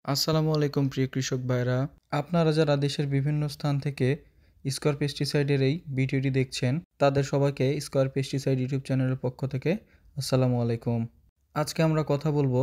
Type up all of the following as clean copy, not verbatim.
আসসালামু আলাইকুম প্রিয় কৃষক ভাইরা। আপনারা যারা দেশের বিভিন্ন স্থান থেকে স্কয়ার পেস্টিসাইডের এই ভিডিওটি দেখছেন, তাদের সবাইকে স্কয়ার পেস্টিসাইড ইউটিউব চ্যানেলের পক্ষ থেকে আসসালামু আলাইকুম। আজকে আমরা কথা বলবো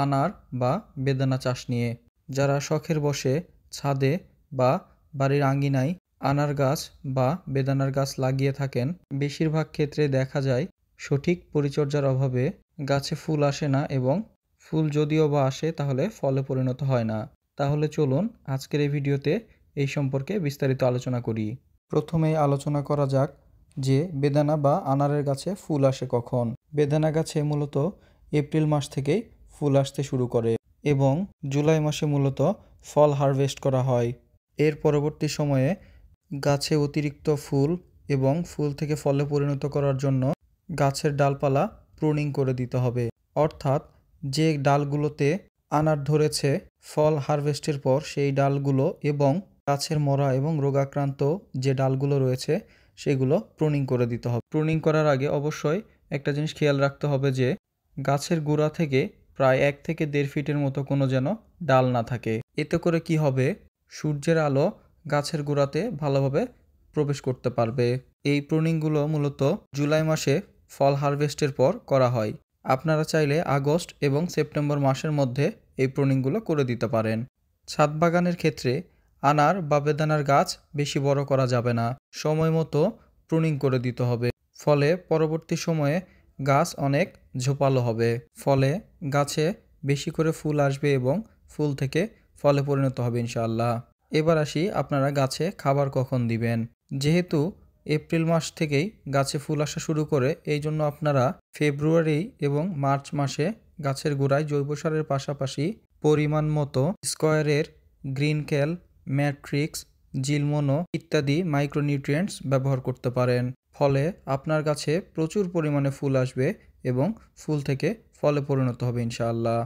আনার বা বেদানা চাষ নিয়ে। যারা শখের বশে ছাদে বা বাড়ির আঙ্গিনায় আনার গাছ বা বেদানার গাছ লাগিয়ে থাকেন, বেশিরভাগ ক্ষেত্রে দেখা যায় সঠিক পরিচর্যার অভাবে গাছে ফুল আসে না এবং ফুল যদিও বা আসে তাহলে ফলে পরিণত হয় না। তাহলে চলুন আজকের এই ভিডিওতে এই সম্পর্কে বিস্তারিত আলোচনা করি। প্রথমেই আলোচনা করা যাক যে বেদানা বা আনারের গাছে ফুল আসে কখন। বেদানা গাছে মূলত এপ্রিল মাস থেকেই ফুল আসতে শুরু করে এবং জুলাই মাসে মূলত ফল হারভেস্ট করা হয়। এর পরবর্তী সময়ে গাছে অতিরিক্ত ফুল এবং ফুল থেকে ফলে পরিণত করার জন্য গাছের ডালপালা প্রুনিং করে দিতে হবে। অর্থাৎ যে ডালগুলোতে আনার ধরেছে ফল হারভেস্টের পর সেই ডালগুলো এবং গাছের মরা এবং রোগাক্রান্ত যে ডালগুলো রয়েছে সেগুলো প্রুনিং করে দিতে হবে। প্রুনিং করার আগে অবশ্যই একটা জিনিস খেয়াল রাখতে হবে যে গাছের গোড়া থেকে প্রায় 1 থেকে 1.5 ফিটের মতো কোনো যেন ডাল না থাকে। এতে করে কি হবে, সূর্যের আলো গাছের গোড়াতে ভালোভাবে প্রবেশ করতে পারবে। এই প্রুনিংগুলো মূলত জুলাই মাসে ফল হারভেস্টের পর করা হয়। আপনারা চাইলে আগস্ট এবং সেপ্টেম্বর মাসের মধ্যে এই প্রুনিংগুলো করে দিতে পারেন। ছাদ বাগানের ক্ষেত্রে আনার বা বেদানার গাছ বেশি বড় করা যাবে না, সময় মতো প্রুনিং করে দিতে হবে। ফলে পরবর্তী সময়ে গাছ অনেক ঝোপালো হবে, ফলে গাছে বেশি করে ফুল আসবে এবং ফুল থেকে ফলে পরিণত হবে ইনশাআল্লাহ। এবার আসি আপনারা গাছে খাবার কখন দিবেন। যেহেতু এপ্রিল মাস থেকেই গাছে ফুল আসা শুরু করে, এই জন্য আপনারা ফেব্রুয়ারি এবং মার্চ মাসে গাছের গোড়ায় জৈব সারের পাশাপাশি পরিমাণ মতো স্কয়ারের গ্রিন ক্যাল, ম্যাট্রিক্স, জিলমোনো ইত্যাদি মাইক্রোনিউট্রিয়েন্টস ব্যবহার করতে পারেন। ফলে আপনার গাছে প্রচুর পরিমাণে ফুল আসবে এবং ফুল থেকে ফলে পরিণত হবে ইনশাআল্লাহ।